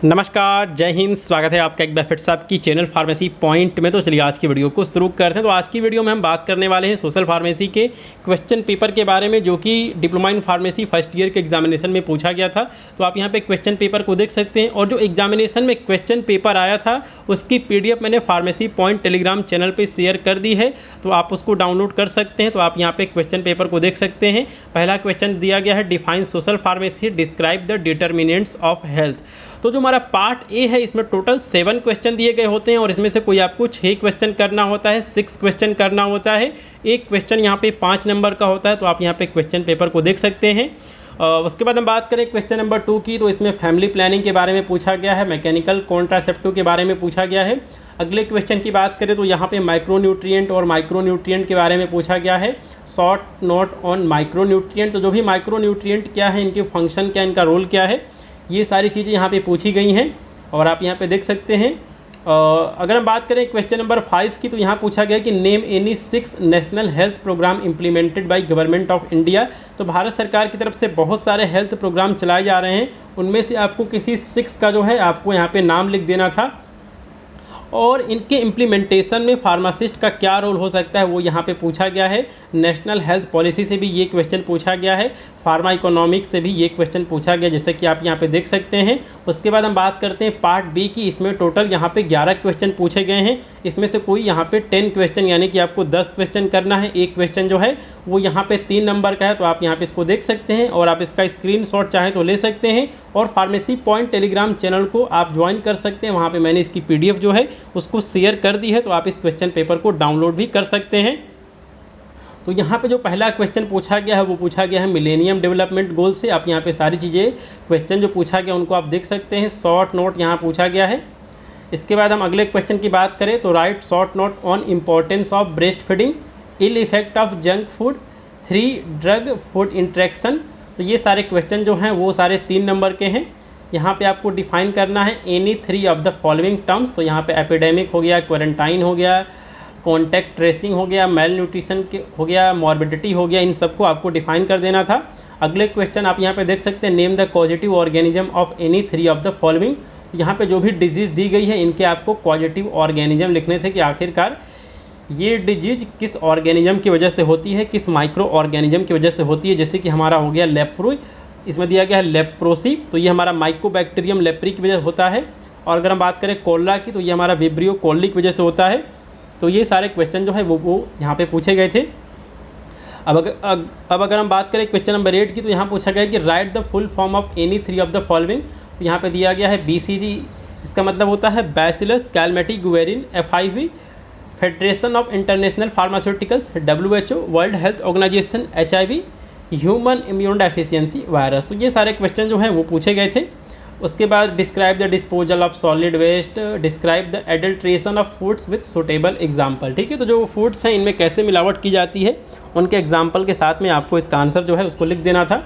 नमस्कार, जय हिंद। स्वागत है आपका एक बार फिर से आपकी चैनल फार्मेसी पॉइंट में। तो चलिए आज की वीडियो को शुरू करते हैं। तो आज की वीडियो में हम बात करने वाले हैं सोशल फार्मेसी के क्वेश्चन पेपर के बारे में, जो कि diploma in pharmacy first year के एग्जामिनेशन में पूछा गया था। तो आप यहाँ पे क्वेश्चन पेपर को देख सकते हैं, और जो एग्जामिनेशन में क्वेश्चन पेपर आया था उसकी PDF मैंने फार्मेसी पॉइंट टेलीग्राम चैनल पर शेयर कर दी है, तो आप उसको डाउनलोड कर सकते हैं। तो आप यहाँ पे क्वेश्चन पेपर को देख सकते हैं। पहला क्वेश्चन दिया गया है, define social pharmacy, describe the determinants of health. तो जो हमारा पार्ट ए है, इसमें टोटल 7 क्वेश्चन दिए गए होते हैं, और इसमें से कोई आपको 6 क्वेश्चन करना होता है, 6 क्वेश्चन करना होता है। एक क्वेश्चन यहाँ पे 5 नंबर का होता है। तो आप यहाँ पे क्वेश्चन पेपर को देख सकते हैं। उसके बाद हम बात करें क्वेश्चन नंबर 2 की, तो इसमें फैमिली प्लानिंग के बारे में पूछा गया है, मैकेनिकल कॉन्ट्रासेप्टिव के बारे में पूछा गया है। अगले क्वेश्चन की बात करें तो यहाँ पे माइक्रोन्यूट्रिएंट और माइक्रोन्यूट्रिएंट के बारे में पूछा गया है। शॉर्ट नोट ऑन माइक्रोन्यूट्रिएंट, तो जो भी माइक्रोन्यूट्रिएंट क्या है, इनके फंक्शन क्या, इनका रोल क्या है, ये सारी चीज़ें यहाँ पे पूछी गई हैं, और आप यहाँ पे देख सकते हैं। अगर हम बात करें क्वेश्चन नंबर 5 की, तो यहाँ पूछा गया कि name any 6 national health programme implemented by government of India. तो भारत सरकार की तरफ से बहुत सारे हेल्थ प्रोग्राम चलाए जा रहे हैं, उनमें से आपको किसी 6 का जो है आपको यहाँ पे नाम लिख देना था, और इनके इम्प्लीमेंटेशन में फार्मासिस्ट का क्या रोल हो सकता है वो यहाँ पे पूछा गया है। नेशनल हेल्थ पॉलिसी से भी ये क्वेश्चन पूछा गया है, फार्मा इकोनॉमिक्स से भी ये क्वेश्चन पूछा गया, जैसे कि आप यहाँ पे देख सकते हैं। उसके बाद हम बात करते हैं पार्ट बी की। इसमें टोटल यहाँ पे 11 क्वेश्चन पूछे गए हैं। इसमें से कोई यहाँ पे 10 क्वेश्चन, यानी कि आपको 10 क्वेश्चन करना है। एक क्वेश्चन जो है वो यहाँ पे 3 नंबर का है। तो आप यहाँ पे इसको देख सकते हैं, और आप इसका स्क्रीनशॉट चाहें तो ले सकते हैं, और फार्मेसी पॉइंट टेलीग्राम चैनल को आप ज्वाइन कर सकते हैं। वहाँ पर मैंने इसकी PDF जो है उसको शेयर कर दी है, तो आप इस क्वेश्चन पेपर को डाउनलोड भी कर सकते हैं। तो यहाँ पे जो पहला क्वेश्चन पूछा गया है वो पूछा गया है मिलेनियम डेवलपमेंट गोल से। आप यहाँ पे सारी चीज़ें क्वेश्चन जो पूछा गया उनको आप देख सकते हैं। शॉर्ट नोट यहाँ पूछा गया है। इसके बाद हम अगले क्वेश्चन की बात करें तो write short note on importance of breast feeding, ill effect of junk food, 3 drug food interaction. तो ये सारे क्वेश्चन जो हैं वो सारे 3 नंबर के हैं। यहाँ पे आपको डिफाइन करना है any 3 of the following terms. तो यहाँ पे एपिडेमिक हो गया, क्वारंटाइन हो गया, कॉन्टैक्ट ट्रेसिंग हो गया, मेल न्यूट्रिशन हो गया, मॉर्बिडिटी हो गया, इन सबको आपको डिफाइन कर देना था। अगले क्वेश्चन आप यहाँ पे देख सकते हैं, name the positive organism of any 3 of the following. यहाँ पे जो भी डिजीज़ दी गई है इनके आपको पॉजिटिव ऑर्गेनिज्म लिखने थे कि आखिरकार ये डिजीज किस ऑर्गेनिज्म की वजह से होती है, किस माइक्रो ऑर्गेनिज्म की वजह से होती है। जैसे कि हमारा हो गया लेप्रो, इसमें दिया गया है लेप्रोसी, तो ये हमारा माइकोबैक्टीरियम लेप्री की वजह से होता है। और अगर हम बात करें कोल्ला की, तो ये हमारा विब्रियो कोल्ली की वजह से होता है। तो ये सारे क्वेश्चन जो है वो यहाँ पे पूछे गए थे। अब अगर हम बात करें क्वेश्चन नंबर 8 की, तो यहाँ पूछा गया कि right the full form of any 3 of the following. तो यहाँ पे दिया गया है BCG, इसका मतलब होता है bacillus Calmette Guerin, FIV, federation of international pharmaceuticals, WHO, world health organisation, HIV, human immune deficiency virus. तो ये सारे क्वेश्चन जो हैं वो पूछे गए थे। उसके बाद describe the disposal of solid waste, describe the adulteration of foods with suitable example. ठीक है, तो जो फूड्स हैं इनमें कैसे मिलावट की जाती है उनके एग्जाम्पल के साथ में आपको इसका आंसर जो है उसको लिख देना था।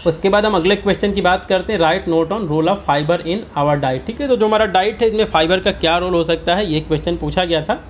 उसके बाद हम अगले क्वेश्चन की बात करते हैं, write note on role of fibre in our diet. ठीक है, तो जो हमारा डाइट है इसमें फाइबर का क्या रोल हो सकता है, ये क्वेश्चन पूछा गया था।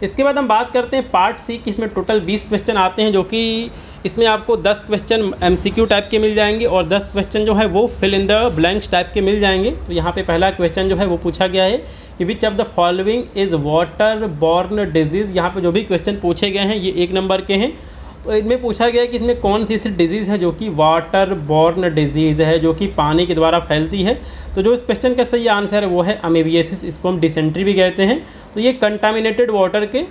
इसके बाद हम बात करते हैं पार्ट सी की। इसमें टोटल 20 क्वेश्चन आते हैं, जो कि इसमें आपको 10 क्वेश्चन MCQ टाइप के मिल जाएंगे, और 10 क्वेश्चन जो है वो fill in the blanks type के मिल जाएंगे। तो यहाँ पे पहला क्वेश्चन जो है वो पूछा गया है कि which of the following is water borne disease. यहाँ पे जो भी क्वेश्चन पूछे गए हैं ये 1 नंबर के हैं। तो इनमें पूछा गया कि इसमें कौन सी ऐसी डिजीज़ है जो कि वाटर बॉर्न डिजीज़ है, जो कि पानी के द्वारा फैलती है। तो जो इस क्वेश्चन का सही आंसर है वो है अमीबियासिस, इसको हम डिसेंट्री भी कहते हैं। तो ये कंटामिनेटेड वाटर के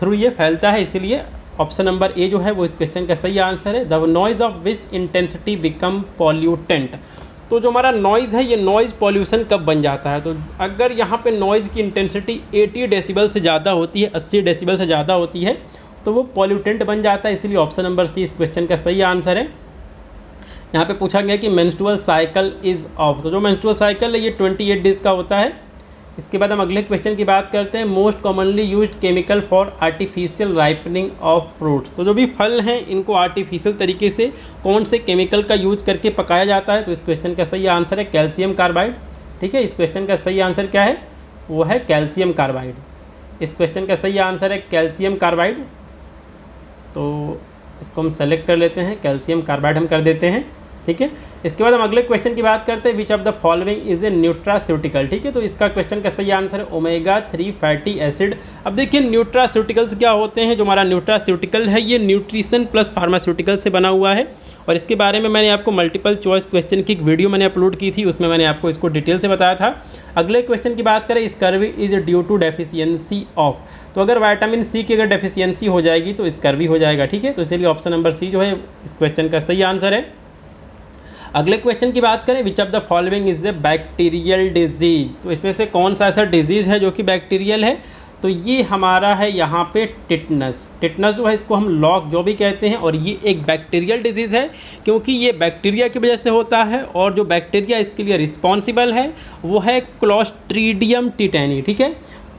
थ्रू ये फैलता है, इसीलिए ऑप्शन नंबर ए जो है वो इस क्वेश्चन का सही आंसर है। The noise of which intensity become pollutant. तो जो हमारा नॉइज़ है ये नॉइज़ पॉल्यूशन कब बन जाता है, तो अगर यहाँ पे नॉइज़ की इंटेंसिटी 80 डेसिबल से ज़्यादा होती है, 80 डेसिबल से ज़्यादा होती है, तो वो पॉल्यूटेंट बन जाता है। इसीलिए ऑप्शन नंबर सी इस क्वेश्चन का सही आंसर है। यहाँ पे पूछा गया कि मेंस्ट्रुअल साइकिल इज़ ऑफ। तो जो मेंस्ट्रुअल साइकिल है ये 28 डेज़ का होता है। इसके बाद हम अगले क्वेश्चन की बात करते हैं, most commonly used chemical for artificial ripening of fruits. तो जो भी फल हैं इनको आर्टिफिशियल तरीके से कौन से केमिकल का यूज करके पकाया जाता है, तो इस क्वेश्चन का सही आंसर है कैल्शियम कार्बाइड। ठीक है, इस क्वेश्चन का सही आंसर क्या है, वो है कैल्शियम कार्बाइड। इस क्वेश्चन का सही आंसर है कैल्शियम कार्बाइड। तो इसको हम सेलेक्ट कर लेते हैं, कैल्शियम कार्बाइड हम कर देते हैं। ठीक है। इसके बाद हम अगले क्वेश्चन की बात करते हैं, which of the following is a nutraceutical. ठीक है, तो इसका क्वेश्चन का सही आंसर है ओमेगा 3 फैटी एसिड। अब देखिए न्यूट्रास्यूटिकल्स क्या होते हैं। जो हमारा न्यूट्रास्यूटिकल है ये न्यूट्रिशन प्लस फार्मास्यूटिकल से बना हुआ है, और इसके बारे में मैंने आपको मल्टीपल चॉइस क्वेश्चन की एक वीडियो मैंने अपलोड की थी, उसमें मैंने आपको इसको डिटेल से बताया था। अगले क्वेश्चन की बात करें, scurvy is due to deficiency of. तो अगर विटामिन सी की अगर डेफिशिएंसी हो जाएगी तो स्कर्वी हो जाएगा। ठीक है, तो इसलिए ऑप्शन नंबर सी जो है इस क्वेश्चन का सही आंसर है। अगले क्वेश्चन की बात करें, which of the following is the bacterial disease. तो इसमें से कौन सा ऐसा डिजीज़ है जो कि बैक्टीरियल है। तो ये हमारा है यहाँ पे टिटनस। टिटनस जो है इसको हम लॉक जो भी कहते हैं, और ये एक बैक्टीरियल डिजीज़ है क्योंकि ये बैक्टीरिया की वजह से होता है, और जो बैक्टीरिया इसके लिए रिस्पॉन्सिबल है वो है क्लोस्ट्रीडियम टिटेनी। ठीक है,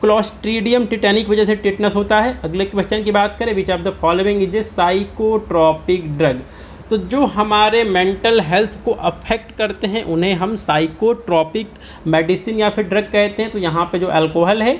क्लोस्ट्रीडियम टिटेनी की वजह से टिटनस होता है। अगले क्वेश्चन की बात करें, which of the following is a psychotropic drug. तो जो हमारे मेंटल हेल्थ को अफेक्ट करते हैं उन्हें हम साइकोट्रॉपिक मेडिसिन या फिर ड्रग कहते हैं। तो यहाँ पे जो अल्कोहल है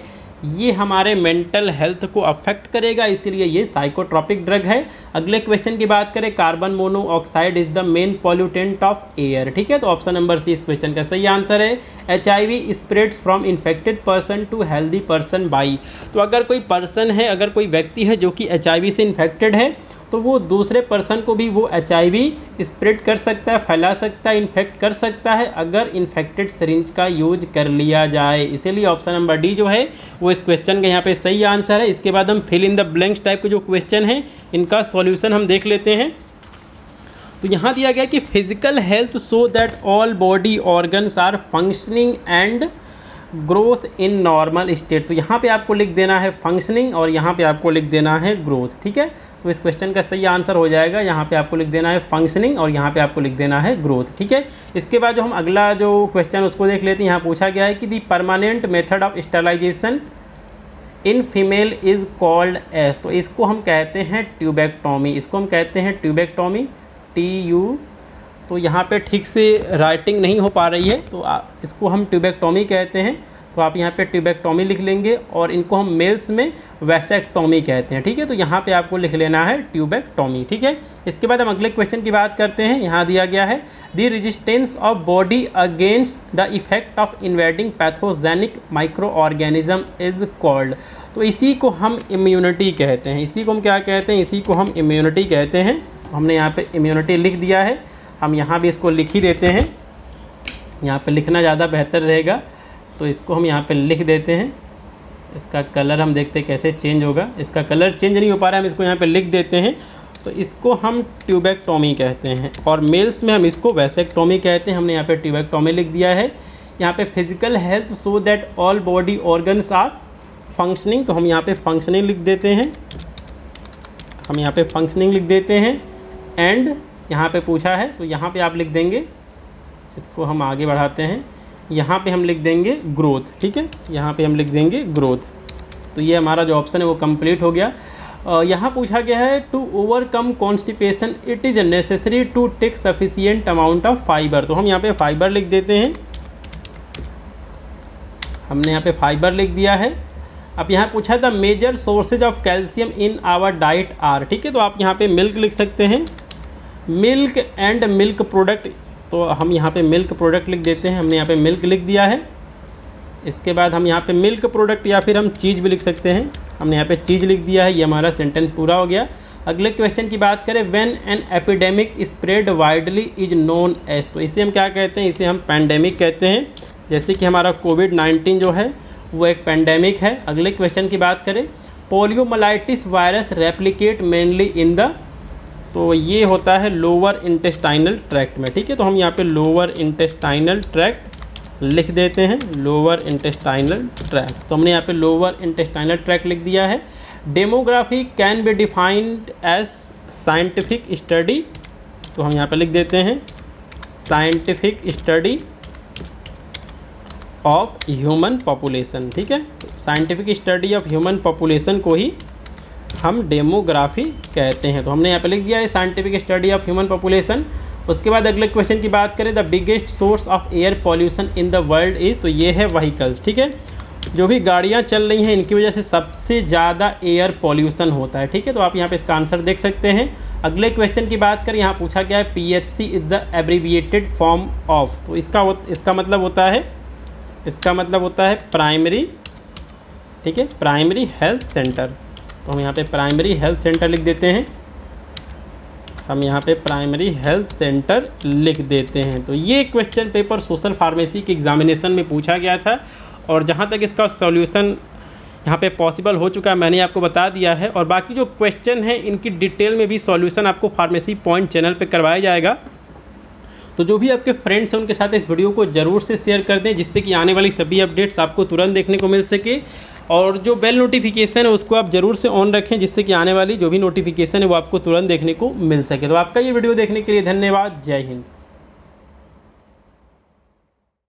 ये हमारे मेंटल हेल्थ को अफेक्ट करेगा, इसीलिए ये साइकोट्रॉपिक ड्रग है। अगले क्वेश्चन की बात करें, carbon monoxide is the main pollutant of air. ठीक है, तो ऑप्शन नंबर सी इस क्वेश्चन का सही आंसर है। HIV spreads from infected person to healthy person by. तो अगर कोई पर्सन है, अगर कोई व्यक्ति है जो कि HIV से इन्फेक्टेड है, तो वो दूसरे पर्सन को भी वो HIV स्प्रेड कर सकता है, फैला सकता है, इन्फेक्ट कर सकता है अगर इन्फेक्टेड सिरिंज का यूज कर लिया जाए। इसीलिए ऑप्शन नंबर डी जो है वो इस क्वेश्चन का यहाँ पे सही आंसर है। इसके बाद हम fill in the blanks type के जो क्वेश्चन हैं इनका सॉल्यूशन हम देख लेते हैं। तो यहाँ दिया गया कि physical health so that all body organs are functioning and growth in normal state. तो यहाँ पे आपको लिख देना है फंक्शनिंग और यहाँ पे आपको लिख देना है ग्रोथ। ठीक है, तो इस क्वेश्चन का सही आंसर हो जाएगा, यहाँ पे आपको लिख देना है फंक्शनिंग और यहाँ पे आपको लिख देना है ग्रोथ। ठीक है, इसके बाद जो हम अगला जो क्वेश्चन उसको देख लेते हैं। यहाँ पूछा गया है कि the permanent method of sterilisation in female is called as. तो इसको हम कहते हैं ट्यूबेक्टोमी। इसको हम कहते हैं ट्यूबेक्टोमी, TU। तो यहाँ पे ठीक से राइटिंग नहीं हो पा रही है, तो इसको हम ट्यूबेक्टोमी कहते हैं। तो आप यहाँ पे ट्यूबेक्टोमी लिख लेंगे, और इनको हम मेल्स में वैसेक्टोमी कहते हैं। ठीक है, तो यहाँ पे आपको लिख लेना है ट्यूबेक्टोमी। ठीक है, इसके बाद हम अगले क्वेश्चन की बात करते हैं। यहाँ दिया गया है the resistance of body against the effect of invading pathogenic micro organism is called. तो इसी को हम इम्यूनिटी कहते हैं। इसी को हम क्या कहते हैं, इसी को हम इम्यूनिटी कहते हैं। हमने यहाँ पे इम्यूनिटी लिख दिया है, हम यहाँ भी इसको लिख ही देते हैं। यहाँ पे लिखना ज़्यादा बेहतर रहेगा, तो इसको हम यहाँ पे लिख देते हैं। इसका कलर हम देखते हैं कैसे चेंज होगा। इसका कलर चेंज नहीं हो पा रहा है, हम इसको यहाँ पे लिख देते हैं। तो इसको हम ट्यूबेक्टोमी कहते हैं, और मेल्स में हम इसको वैसेक्टोमी कहते हैं। हमने यहाँ पे ट्यूबेक्टोमी लिख दिया है। यहाँ पे physical health so that all body organs are functioning, तो हम यहाँ पे फंक्शनिंग लिख देते हैं। हम यहाँ पे फंक्शनिंग लिख देते हैं। एंड यहाँ पे पूछा है तो यहाँ पे आप लिख देंगे, इसको हम आगे बढ़ाते हैं, यहाँ पे हम लिख देंगे ग्रोथ। ठीक है, यहाँ पे हम लिख देंगे ग्रोथ। तो ये हमारा जो ऑप्शन है वो कंप्लीट हो गया। यहाँ पूछा गया है to overcome constipation it is necessary to take sufficient amount of fibre. तो हम यहाँ पे फाइबर लिख देते हैं। हमने यहाँ पे फाइबर लिख दिया है। अब यहाँ पूछा the major sources of calcium in our diet are. ठीक है, तो आप यहाँ पे मिल्क लिख सकते हैं, मिल्क एंड मिल्क प्रोडक्ट। तो हम यहाँ पे मिल्क प्रोडक्ट लिख देते हैं। हमने यहाँ पे मिल्क लिख दिया है। इसके बाद हम यहाँ पे मिल्क प्रोडक्ट या फिर हम चीज़ भी लिख सकते हैं। हमने यहाँ पे चीज़ लिख दिया है। ये हमारा सेंटेंस पूरा हो गया। अगले क्वेश्चन की बात करें, when an epidemic spread widely is known as. तो इसे हम क्या कहते हैं, इसे हम पैंडेमिक कहते हैं। जैसे कि हमारा कोविड-19 जो है वो एक पैंडेमिक है। अगले क्वेश्चन की बात करें, poliomyelitis virus replicate mainly in the. तो ये होता है लोअर इंटेस्टाइनल ट्रैक्ट में। ठीक है, तो हम यहाँ पे लोअर इंटेस्टाइनल ट्रैक्ट लिख देते हैं, लोअर इंटेस्टाइनल ट्रैक्ट। तो हमने यहाँ पे लोअर इंटेस्टाइनल ट्रैक्ट लिख दिया है। Demography can be defined as scientific study. तो हम यहाँ पे लिख देते हैं scientific study of human population. ठीक है, scientific study of human population को ही हम डेमोग्राफी कहते हैं। तो हमने यहाँ पे लिख दिया है scientific study of human population. उसके बाद अगले क्वेश्चन की बात करें, the biggest source of air pollution in the world is. तो ये है व्हीकल्स। ठीक है, जो भी गाड़ियाँ चल रही हैं इनकी वजह से सबसे ज़्यादा एयर पॉल्यूशन होता है। ठीक है, तो आप यहाँ पे इसका आंसर देख सकते हैं। अगले क्वेश्चन की बात करें, यहाँ पूछा गया है PHC is the abbreviated form of, तो इसका मतलब होता है प्राइमरी, ठीक है, प्राइमरी हेल्थ सेंटर। तो हम यहाँ पे प्राइमरी हेल्थ सेंटर लिख देते हैं, तो ये क्वेश्चन पेपर सोशल फार्मेसी के एग्जामिनेशन में पूछा गया था, और जहाँ तक इसका सॉल्यूशन यहाँ पे पॉसिबल हो चुका है मैंने आपको बता दिया है। और बाकी जो क्वेश्चन है इनकी डिटेल में भी सॉल्यूशन आपको फार्मेसी पॉइंट चैनल पे करवाया जाएगा। तो जो भी आपके फ्रेंड्स हैं उनके साथ इस वीडियो को ज़रूर से शेयर कर दें, जिससे कि आने वाली सभी अपडेट्स आपको तुरंत देखने को मिल सके। और जो बेल नोटिफिकेशन है उसको आप ज़रूर से ऑन रखें, जिससे कि आने वाली जो भी नोटिफिकेशन है वो आपको तुरंत देखने को मिल सके। तो आपका ये वीडियो देखने के लिए धन्यवाद। जय हिंद।